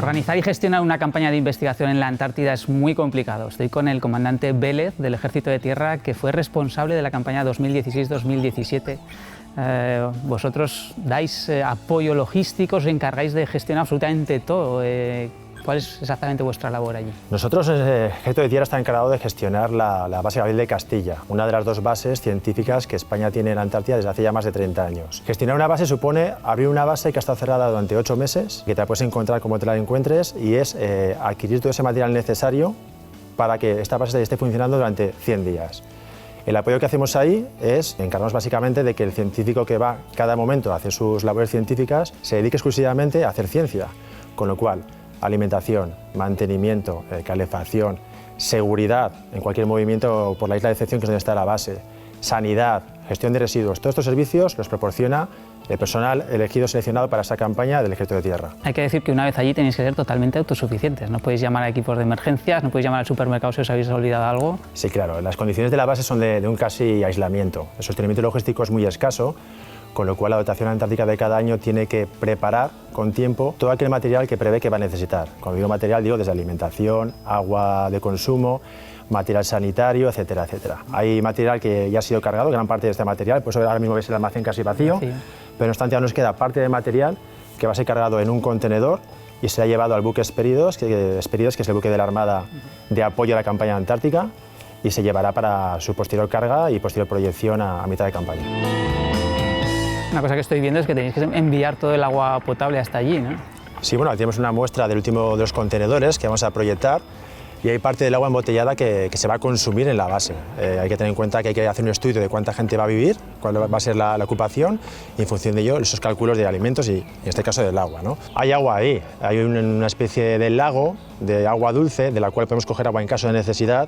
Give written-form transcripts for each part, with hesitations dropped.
Organizar y gestionar una campaña de investigación en la Antártida es muy complicado. Estoy con el comandante Vélez del Ejército de Tierra, que fue responsable de la campaña 2016-2017. Vosotros dais apoyo logístico, os encargáis de gestionar absolutamente todo. ¿Cuál es exactamente vuestra labor allí? Nosotros, el Ejército de Tierra está encargado de gestionar la base Gabriel de Castilla, una de las dos bases científicas que España tiene en la Antártida desde hace ya más de 30 años. Gestionar una base supone abrir una base que ha estado cerrada durante 8 meses, que te la puedes encontrar como te la encuentres, y es adquirir todo ese material necesario para que esta base esté funcionando durante 100 días. El apoyo que hacemos ahí es encargarnos básicamente de que el científico que va cada momento a hacer sus labores científicas se dedique exclusivamente a hacer ciencia, con lo cual alimentación, mantenimiento, calefacción, seguridad en cualquier movimiento por la isla de excepción que es donde está la base, sanidad, gestión de residuos, todos estos servicios los proporciona el personal elegido seleccionado para esta campaña del Ejército de Tierra. Hay que decir que una vez allí tenéis que ser totalmente autosuficientes, no podéis llamar a equipos de emergencias, no podéis llamar al supermercado si os habéis olvidado algo. Sí, claro, las condiciones de la base son de un casi aislamiento, el sostenimiento logístico es muy escaso, con lo cual la dotación antártica de cada año tiene que preparar con tiempo todo aquel material que prevé que va a necesitar. Cuando digo material, digo desde alimentación, agua de consumo, material sanitario, etcétera, etcétera. Hay material que ya ha sido cargado, gran parte de este material, por eso ahora mismo veis el almacén casi vacío, pero no obstante aún nos queda parte de material que va a ser cargado en un contenedor y será llevado al buque Hesperidos, que es el buque de la Armada de apoyo a la campaña antártica, y se llevará para su posterior carga y posterior proyección a mitad de campaña. Una cosa que estoy viendo es que tenéis que enviar todo el agua potable hasta allí, ¿no? Sí, bueno, tenemos una muestra del último de los contenedores que vamos a proyectar y hay parte del agua embotellada que se va a consumir en la base. Hay que tener en cuenta que hay que hacer un estudio de cuánta gente va a vivir, cuál va a ser la ocupación y en función de ello esos cálculos de alimentos y en este caso del agua, ¿no? Hay agua ahí, hay una especie de lago de agua dulce de la cual podemos coger agua en caso de necesidad,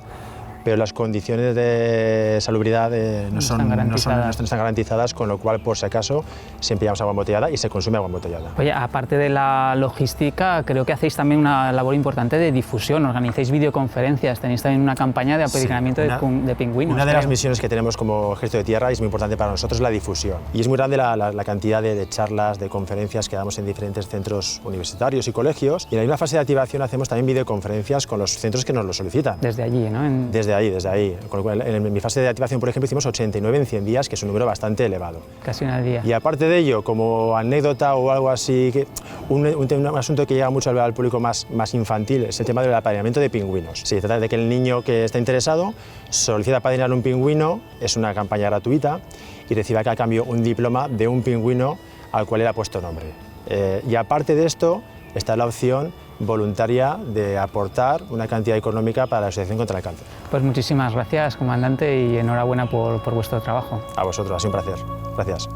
pero las condiciones de salubridad no están garantizadas, con lo cual, por si acaso, siempre llevamos agua embotellada y se consume agua embotellada. Oye, aparte de la logística, creo que hacéis también una labor importante de difusión, organizáis videoconferencias, tenéis también una campaña de aposicionamiento de pingüinos. Una de las misiones que tenemos como Ejército de Tierra y es muy importante para nosotros es la difusión. Y es muy grande la cantidad de charlas, de conferencias que damos en diferentes centros universitarios y colegios. Y en la misma fase de activación hacemos también videoconferencias con los centros que nos lo solicitan. Desde allí, ¿no? Desde ahí. Con lo cual, en mi fase de activación, por ejemplo, hicimos 89 en 100 días, que es un número bastante elevado. Casi una al día. Y aparte de ello, como anécdota o algo así, un asunto que llega mucho al público más infantil es el tema del apadrinamiento de pingüinos. Se trata de que el niño que está interesado solicita apadrinar un pingüino, es una campaña gratuita, y recibe a cambio un diploma de un pingüino al cual él ha puesto nombre. Y aparte de esto, está la opción voluntaria de aportar una cantidad económica para la Asociación contra el Cáncer. Pues muchísimas gracias, comandante, y enhorabuena por vuestro trabajo. A vosotros, ha sido un placer. Gracias.